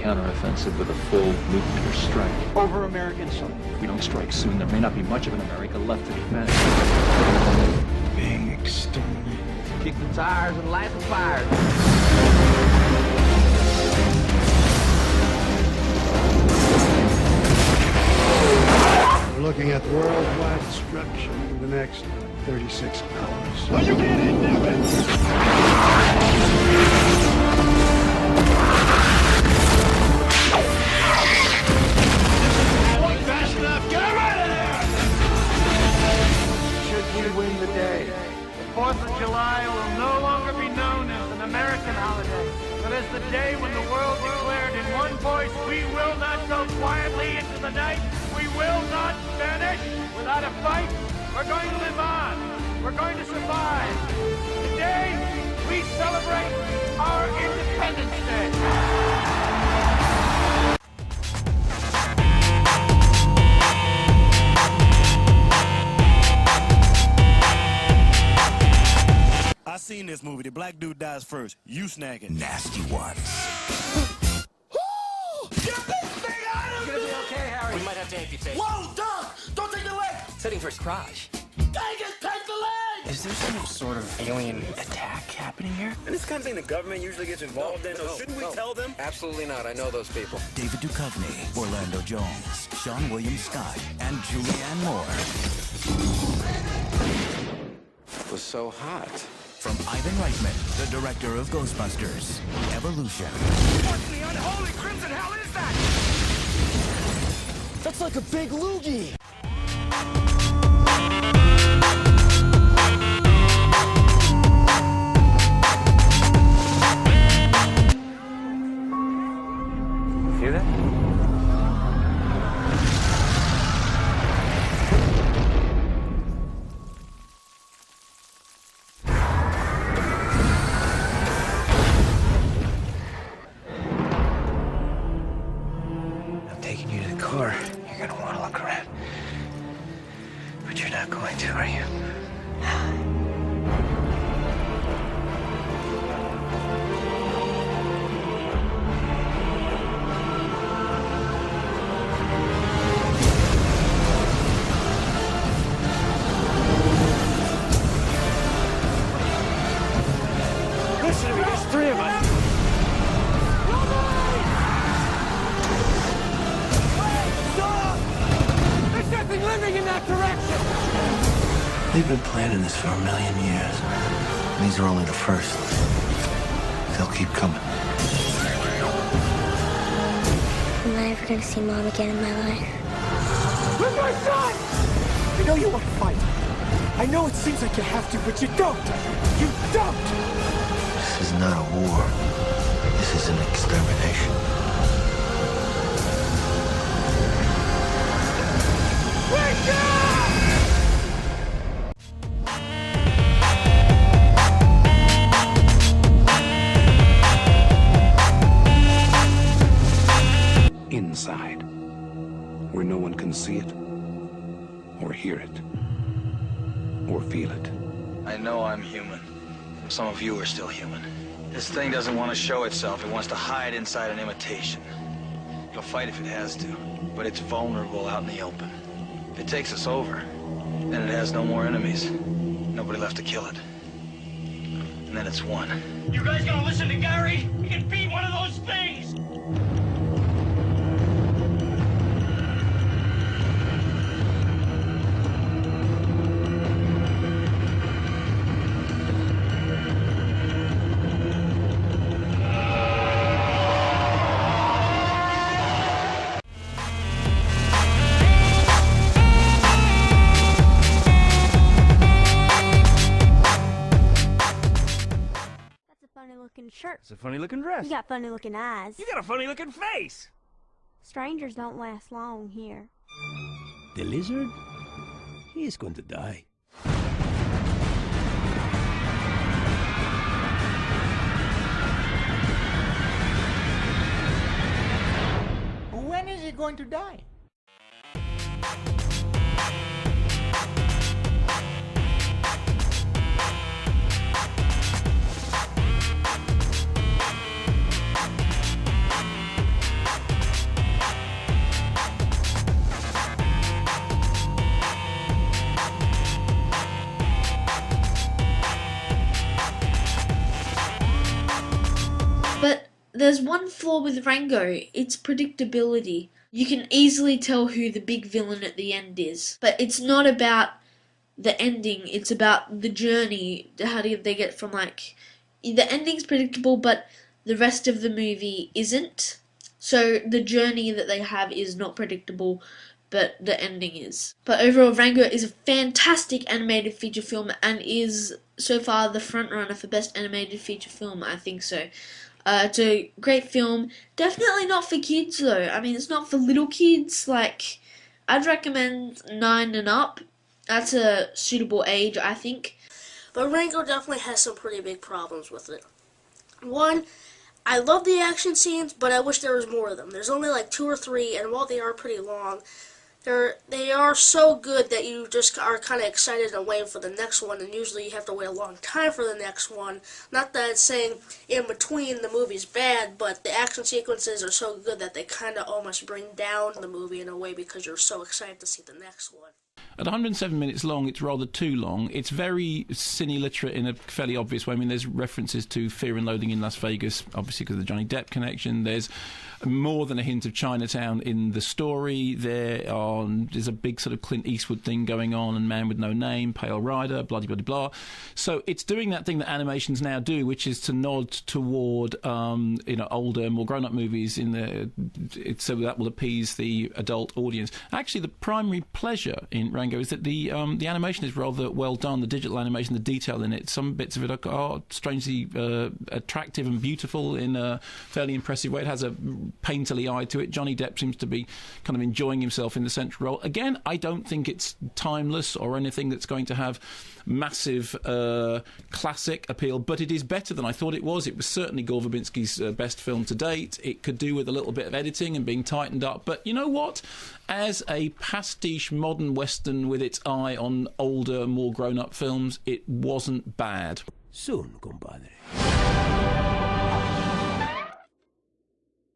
counteroffensive with a full nuclear strike. Over American soil. If we don't strike soon, there may not be much of an America left to defend. Being exterminated. Kick the tires and light the fires. We're looking at worldwide destruction in the next 36 hours. Well, you can't hit that fast enough. Get him out of there! Should we win the day, the 4th of July will no longer be known as an American holiday, but as the day when the world declared in one voice, we will not go quietly into the night. We will not vanish without a fight. We're going to live on. We're going to survive. Today, we celebrate our Independence Day. I seen this movie. The black dude dies first. You snagging. Nasty ones. Get this thing out of It's gonna be okay, Harry. We might have to amputate. Whoa, Doc! Don't take the leg! Setting for his crotch. Take it! Take the leg! Is there some sort of alien attack happening here? And this kind of thing the government usually gets involved in. So shouldn't we tell them? Absolutely not. I know those people. David Duchovny, Orlando Jones, Sean William Scott, and Julianne Moore. It was so hot. From Ivan Reitman, the director of Ghostbusters, Evolution. What the unholy crimson hell is that? That's like a big loogie. Hear that? I'm taking you to the car. You're gonna want to look around. But you're not going to, are you? Listen to me, there's 3 of us. There's nothing living in that direction! They've been planning this for 1,000,000 years. These are only the first. They'll keep coming. Am I ever gonna see Mom again in my life? Where's my son? I know you want to fight. I know it seems like you have to, but you don't. You don't! This is not a war. This is an extermination. Wake up! Inside, where no one can see it, or hear it, or feel it. I know I'm human. Some of you are still human. This thing doesn't want to show itself. It wants to hide inside an imitation. It'll fight if it has to, but it's vulnerable out in the open. If it takes us over, then it has no more enemies. Nobody left to kill it. And then it's won. You guys gonna listen to Gary? He can beat one of those things! Funny-looking shirt. It's a funny-looking dress. You got funny-looking eyes. You got a funny-looking face. Strangers don't last long here. The lizard? He is going to die. When is he going to die? there's one flaw with Rango. It's predictability. You can easily tell who the big villain at the end is. But it's not about the ending. It's about the journey. How do they get from, like... The ending's predictable, but the rest of the movie isn't. So the journey that they have is not predictable, but the ending is. But overall, Rango is a fantastic animated feature film and is so far the frontrunner for best animated feature film. I think so. It's a great film. Definitely not for kids though. I mean, it's not for little kids. Like, I'd recommend 9 and up. That's a suitable age, I think. But Rango definitely has some pretty big problems with it. One, I love the action scenes, but I wish there was more of them. There's only like 2 or 3, and while they are pretty long, they are so good that you just are kind of excited and waiting for the next one, and usually you have to wait a long time for the next one. Not that it's saying in between the movie's bad, but the action sequences are so good that they kind of almost bring down the movie in a way because you're so excited to see the next one. At 107 minutes long, it's rather too long. It's very cine-literate in a fairly obvious way. I mean, there's references to Fear and Loathing in Las Vegas, obviously because of the Johnny Depp connection. There's more than a hint of Chinatown in the story. There's a big sort of Clint Eastwood thing going on, and Man with No Name, Pale Rider, blah, blah, blah, blah. So it's doing that thing that animations now do, which is to nod toward older, more grown-up movies so that will appease the adult audience. Actually, the primary pleasure in Rango is that the animation is rather well done. The digital animation, the detail in it, some bits of it are strangely attractive and beautiful in a fairly impressive way. It has a painterly eye to it. Johnny Depp seems to be kind of enjoying himself in the central role. Again, I don't think it's timeless or anything that's going to have massive classic appeal, but it is better than I thought it was. It was certainly Gore Verbinski's best film to date. It could do with a little bit of editing and being tightened up, but you know what? As a pastiche modern western with its eye on older, more grown-up films, it wasn't bad. Soon, compadre.